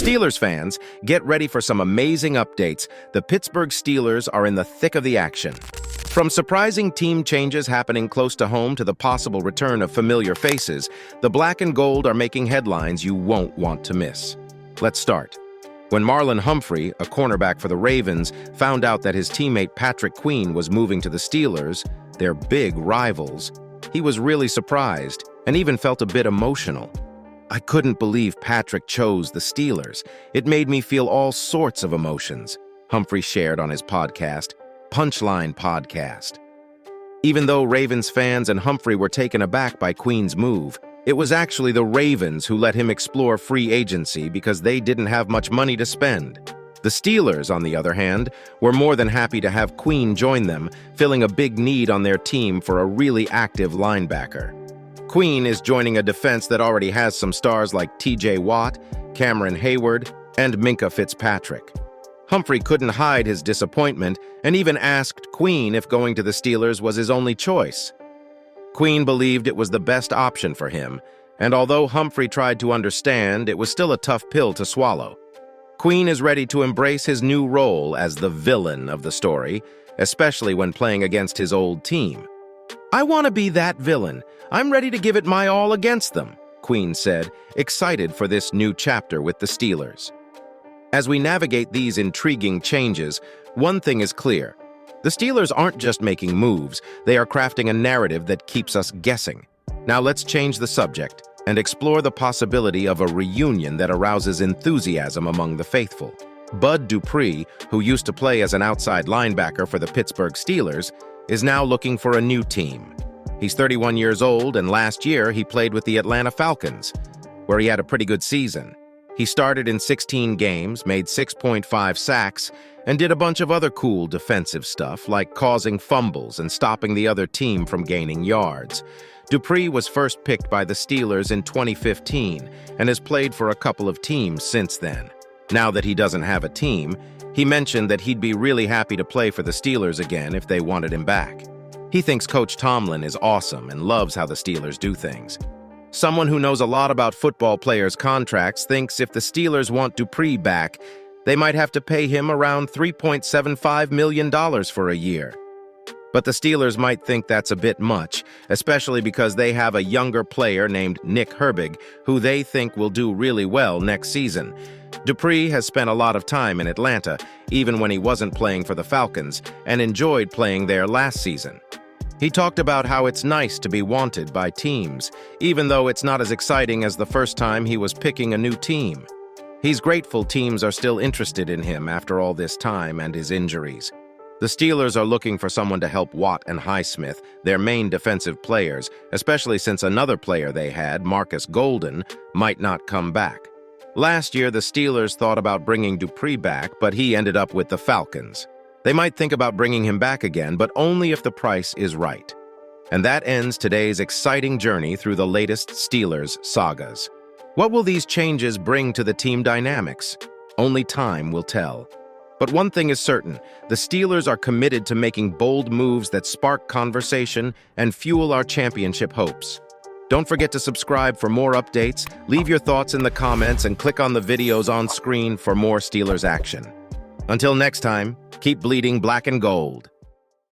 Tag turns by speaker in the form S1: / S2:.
S1: Steelers fans, get ready for some amazing updates. The Pittsburgh Steelers are in the thick of the action. From surprising team changes happening close to home to the possible return of familiar faces, the black and gold are making headlines you won't want to miss. Let's start. When Marlon Humphrey, a cornerback for the Ravens, found out that his teammate Patrick Queen was moving to the Steelers, their big rivals, he was really surprised and even felt a bit emotional. "I couldn't believe Patrick chose the Steelers. It made me feel all sorts of emotions," Humphrey shared on his podcast, Punchline Podcast. Even though Ravens fans and Humphrey were taken aback by Queen's move, it was actually the Ravens who let him explore free agency because they didn't have much money to spend. The Steelers, on the other hand, were more than happy to have Queen join them, filling a big need on their team for a really active linebacker. Queen is joining a defense that already has some stars like TJ Watt, Cameron Hayward, and Minkah Fitzpatrick. Humphrey couldn't hide his disappointment and even asked Queen if going to the Steelers was his only choice. Queen believed it was the best option for him, and although Humphrey tried to understand, it was still a tough pill to swallow. Queen is ready to embrace his new role as the villain of the story, especially when playing against his old team. "I want to be that villain. I'm ready to give it my all against them," Queen said, excited for this new chapter with the Steelers. As we navigate these intriguing changes, one thing is clear. The Steelers aren't just making moves, they are crafting a narrative that keeps us guessing. Now let's change the subject and explore the possibility of a reunion that arouses enthusiasm among the faithful. Bud Dupri, who used to play as an outside linebacker for the Pittsburgh Steelers, is now looking for a new team. He's 31 years old, and last year he played with the Atlanta Falcons, where he had a pretty good season. He started in 16 games, made 6.5 sacks, and did a bunch of other cool defensive stuff, like causing fumbles and stopping the other team from gaining yards. Dupri was first picked by the Steelers in 2015 and has played for a couple of teams since then. Now that he doesn't have a team, he mentioned that he'd be really happy to play for the Steelers again if they wanted him back. He thinks Coach Tomlin is awesome and loves how the Steelers do things. Someone who knows a lot about football players' contracts thinks if the Steelers want Dupri back, they might have to pay him around $3.75 million for a year. But the Steelers might think that's a bit much, especially because they have a younger player named Nick Herbig, who they think will do really well next season. Dupri has spent a lot of time in Atlanta, even when he wasn't playing for the Falcons, and enjoyed playing there last season. He talked about how it's nice to be wanted by teams, even though it's not as exciting as the first time he was picking a new team. He's grateful teams are still interested in him after all this time and his injuries. The Steelers are looking for someone to help Watt and Highsmith, their main defensive players, especially since another player they had, Marcus Golden, might not come back. Last year, the Steelers thought about bringing Dupri back, but he ended up with the Falcons. They might think about bringing him back again, but only if the price is right. And that ends today's exciting journey through the latest Steelers sagas. What will these changes bring to the team dynamics? Only time will tell. But one thing is certain, the Steelers are committed to making bold moves that spark conversation and fuel our championship hopes. Don't forget to subscribe for more updates, leave your thoughts in the comments, and click on the videos on screen for more Steelers action. Until next time, keep bleeding black and gold.